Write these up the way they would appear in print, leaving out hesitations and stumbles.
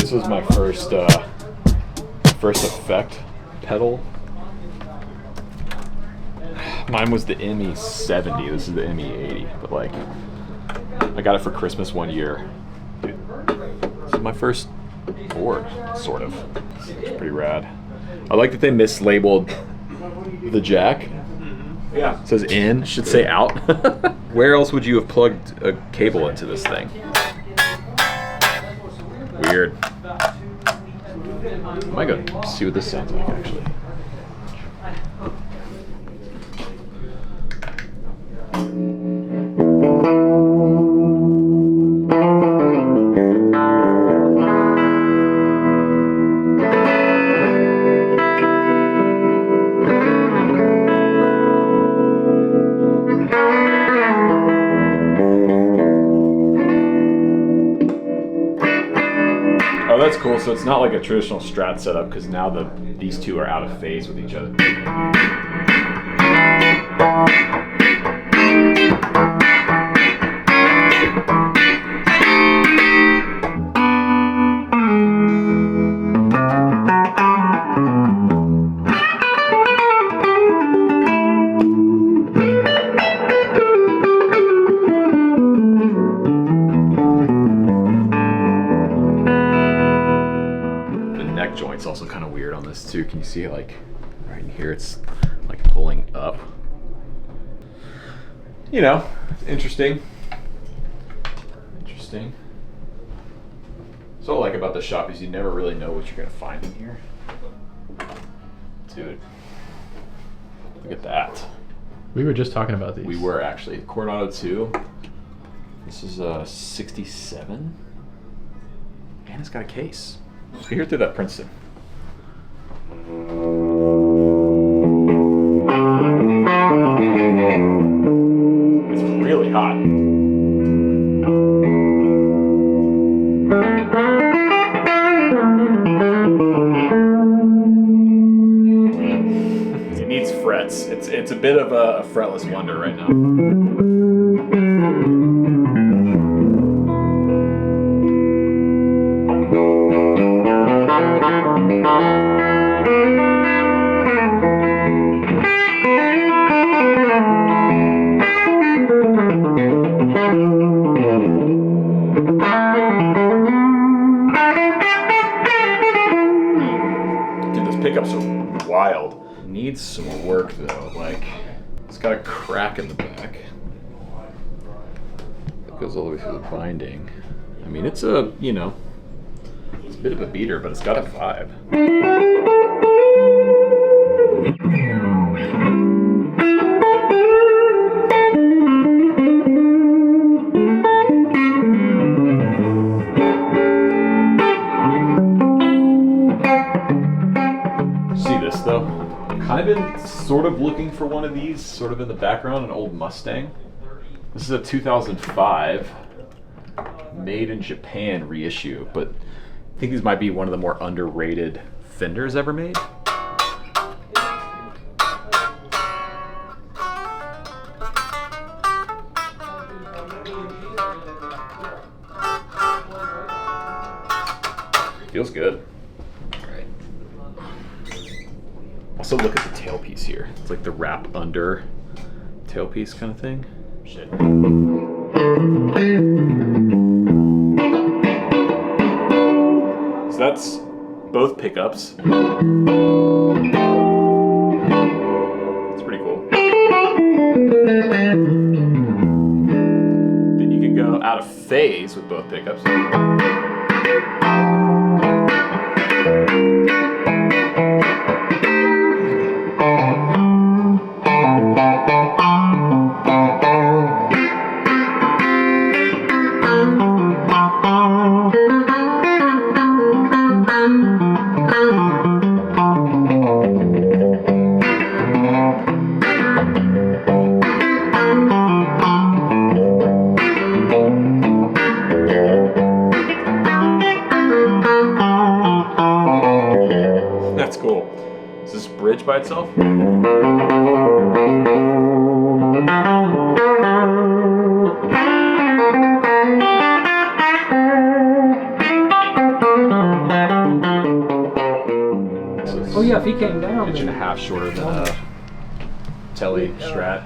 This was my first effect pedal. Mine was the ME70. This is the ME80. But like, I got it for Christmas one year. Dude, this is my first board, sort of. It's pretty rad. I like that they mislabeled the jack. Yeah. It says in, should say out. Where else would you have plugged a cable into this thing? Weird. I might go see what this sounds like, actually. Oh, that's cool. So it's not like a traditional Strat setup because now these two are out of phase with each other. Joint's also kind of weird on this too. Can you see it, like right in here? It's like pulling up. You know, interesting. Interesting. So what I like about the shop is you never really know what you're gonna find in here. Dude, look at that. We were just talking about these. We were actually. Coronado II. This is a 67. And it's got a case. You can hear through that Princeton. It's really hot. It needs frets. It's a bit of a fretless wonder right now. Dude, those pickups are wild. Needs some work though. Like, it's got a crack in the back. It goes all the way through the binding. I mean, it's a, you know, it's a bit of a beater, but it's got a vibe. See this though? I've been sort of looking for one of these, sort of in the background, an old Mustang. This is a 2005. Made in Japan reissue, but I think these might be one of the more underrated Fenders ever made. Feels good. Right. Also look at the tailpiece here. It's like the wrap under tailpiece kind of thing. Shit. So that's both pickups. It's pretty cool. Then you can go out of phase with both pickups. That's cool. Is this bridge by itself? yeah, if he came down. Inch and a half shorter than a Tele Strat.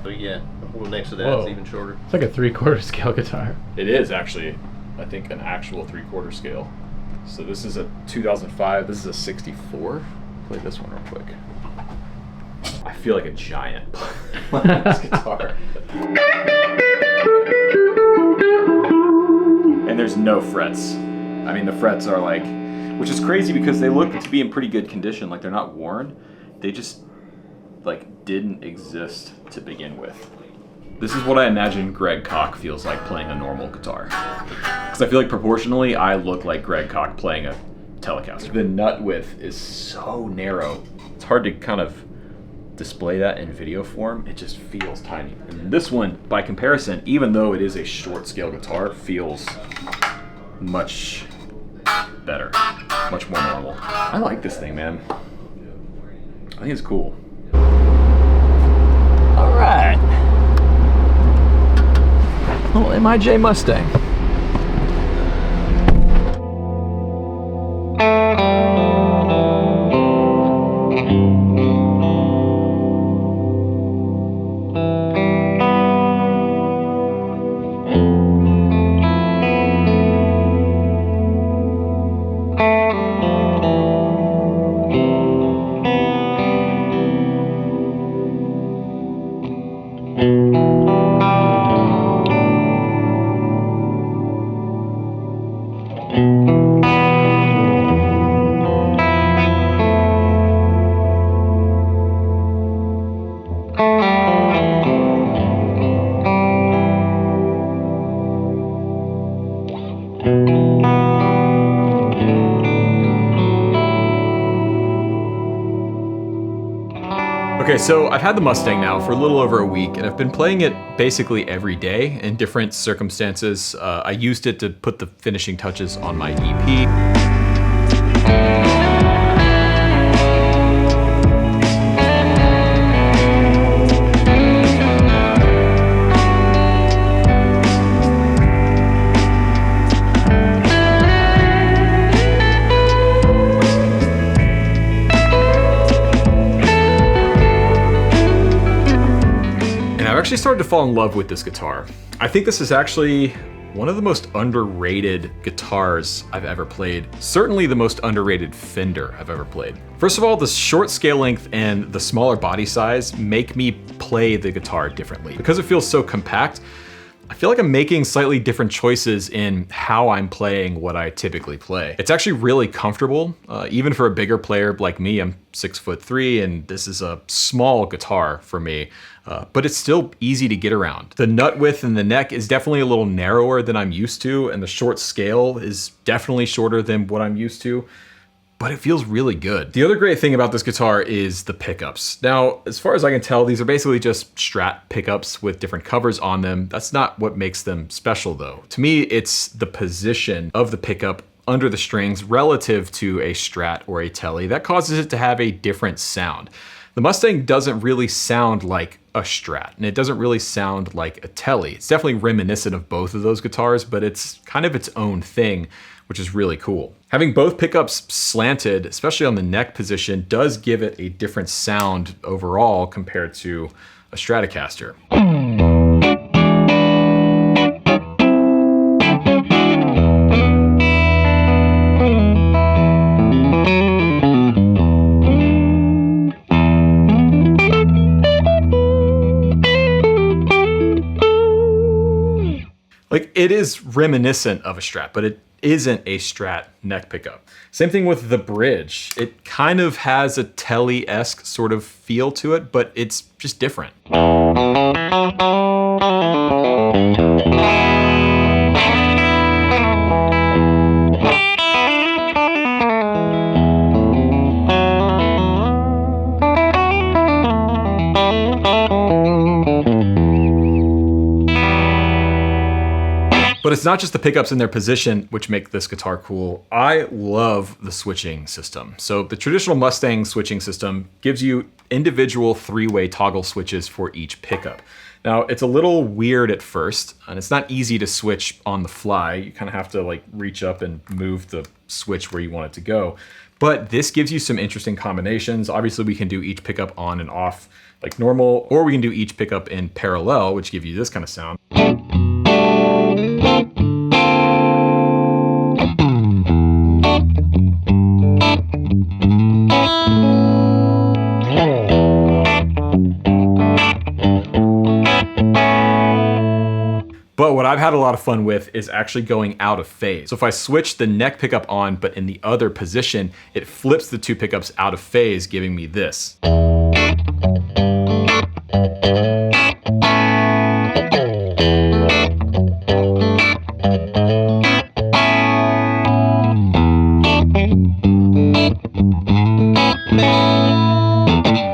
So yeah, well, next to that, Whoa. it's even shorter. It's like a 3/4 scale guitar. It is actually, I think, an actual 3/4 scale. So this is a 2005. This is a 64. Play this one real quick. I feel like a giant playing this guitar. And there's no frets. I mean, the frets are like, which is crazy because they look to be in pretty good condition. Like, they're not worn. They just like didn't exist to begin with. This is what I imagine Greg Koch feels like playing a normal guitar. Because I feel like proportionally, I look like Greg Koch playing a Telecaster. The nut width is so narrow. It's hard to kind of display that in video form. It just feels tiny. And this one, by comparison, even though it is a short scale guitar, feels much better, much more normal. I like this thing, man. I think it's cool. All right. Little MIJ Mustang. Okay, so I've had the Mustang now for a little over a week, and I've been playing it basically every day in different circumstances. I used it to put the finishing touches on my EP. I've actually started to fall in love with this guitar. I think this is actually one of the most underrated guitars I've ever played. Certainly the most underrated Fender I've ever played. First of all, the short scale length and the smaller body size make me play the guitar differently. Because it feels so compact, I feel like I'm making slightly different choices in how I'm playing what I typically play. It's actually really comfortable, even for a bigger player like me. I'm 6'3", and this is a small guitar for me, but it's still easy to get around. The nut width in the neck is definitely a little narrower than I'm used to, and the short scale is definitely shorter than what I'm used to, but it feels really good. The other great thing about this guitar is the pickups. Now, as far as I can tell, these are basically just Strat pickups with different covers on them. That's not what makes them special though. To me, it's the position of the pickup under the strings relative to a Strat or a Tele that causes it to have a different sound. The Mustang doesn't really sound like a Strat, and it doesn't really sound like a Tele. It's definitely reminiscent of both of those guitars, but it's kind of its own thing, which is really cool. Having both pickups slanted, especially on the neck position, does give it a different sound overall compared to a Stratocaster. Like, it is reminiscent of a Strat, but it isn't a Strat neck pickup. Same thing with the bridge. It kind of has a Tele-esque sort of feel to it, but it's just different. But it's not just the pickups in their position which make this guitar cool. I love the switching system. So the traditional Mustang switching system gives you individual 3-way toggle switches for each pickup. Now, it's a little weird at first, and it's not easy to switch on the fly. You kind of have to like reach up and move the switch where you want it to go. But this gives you some interesting combinations. Obviously, we can do each pickup on and off like normal, or we can do each pickup in parallel, which give you this kind of sound. But what I've had a lot of fun with is actually going out of phase. So if I switch the neck pickup on, but in the other position, it flips the 2 pickups out of phase, giving me this.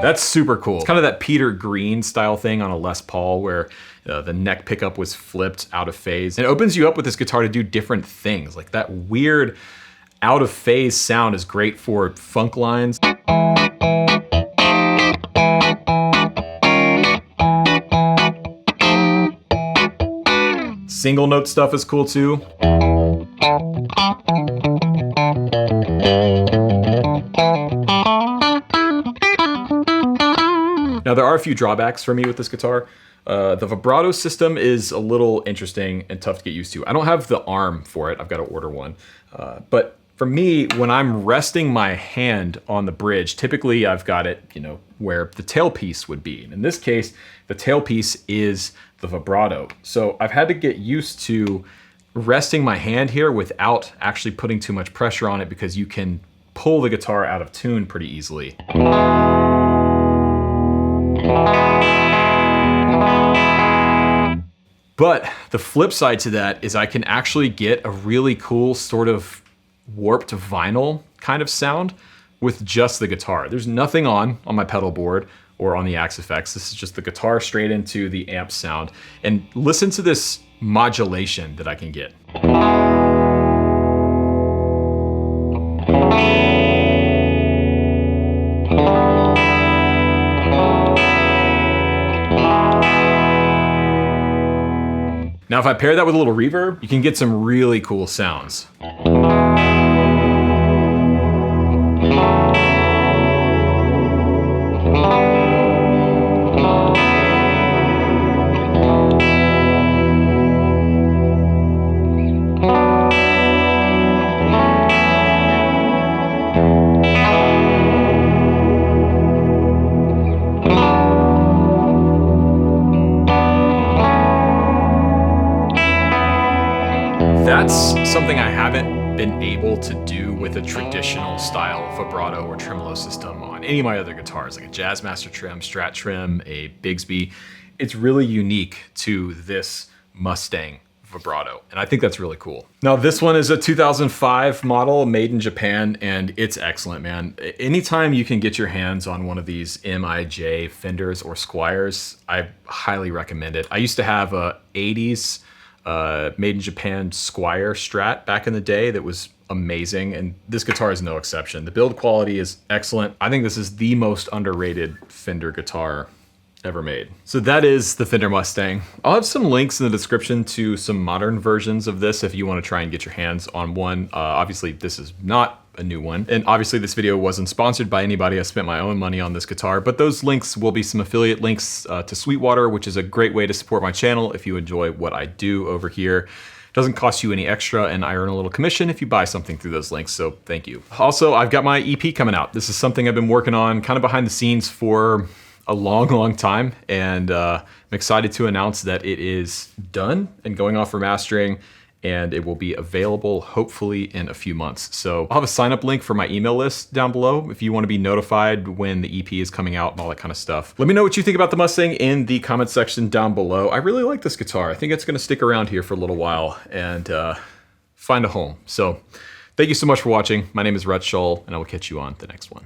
That's super cool. It's kind of that Peter Green style thing on a Les Paul where the neck pickup was flipped out of phase. And it opens you up with this guitar to do different things. Like that weird out of phase sound is great for funk lines. Single note stuff is cool too. Now there are a few drawbacks for me with this guitar. The vibrato system is a little interesting and tough to get used to. I don't have the arm for it. I've got to order one. But for me, when I'm resting my hand on the bridge, typically I've got it, you know, where the tailpiece would be. And in this case, the tailpiece is the vibrato. So I've had to get used to resting my hand here without actually putting too much pressure on it, because you can pull the guitar out of tune pretty easily. But the flip side to that is I can actually get a really cool sort of warped vinyl kind of sound with just the guitar. There's nothing on my pedal board or on the Axe effects. This is just the guitar straight into the amp sound. And listen to this modulation that I can get. Now, if I pair that with a little reverb, you can get some really cool sounds. That's something I haven't been able to do with a traditional style vibrato or tremolo system on any of my other guitars, like a Jazzmaster trim, Strat trim, a Bigsby. It's really unique to this Mustang vibrato, and I think that's really cool. Now, this one is a 2005 model made in Japan, and it's excellent, man. Anytime you can get your hands on one of these MIJ Fenders or Squiers, I highly recommend it. I used to have a 80s made in Japan Squier Strat back in the day that was amazing, and this guitar is no exception. The build quality is excellent. I think this is the most underrated Fender guitar ever made. So that is the Fender Mustang. I'll have some links in the description to some modern versions of this if you want to try and get your hands on one. Obviously, this is not a new one. And obviously this video wasn't sponsored by anybody. I spent my own money on this guitar, but those links will be some affiliate links to Sweetwater, which is a great way to support my channel if you enjoy what I do over here. It doesn't cost you any extra, and I earn a little commission if you buy something through those links, so thank you. Also, I've got my EP coming out. This is something I've been working on kind of behind the scenes for a long time, and I'm excited to announce that it is done and going off for mastering, and it will be available hopefully in a few months. So I'll have a sign up link for my email list down below if you want to be notified when the EP is coming out and all that kind of stuff. Let me know what you think about the Mustang in the comment section down below. I really like this guitar. I think it's going to stick around here for a little while and find a home. So thank you so much for watching. My name is Rhett Shull, and I will catch you on the next one.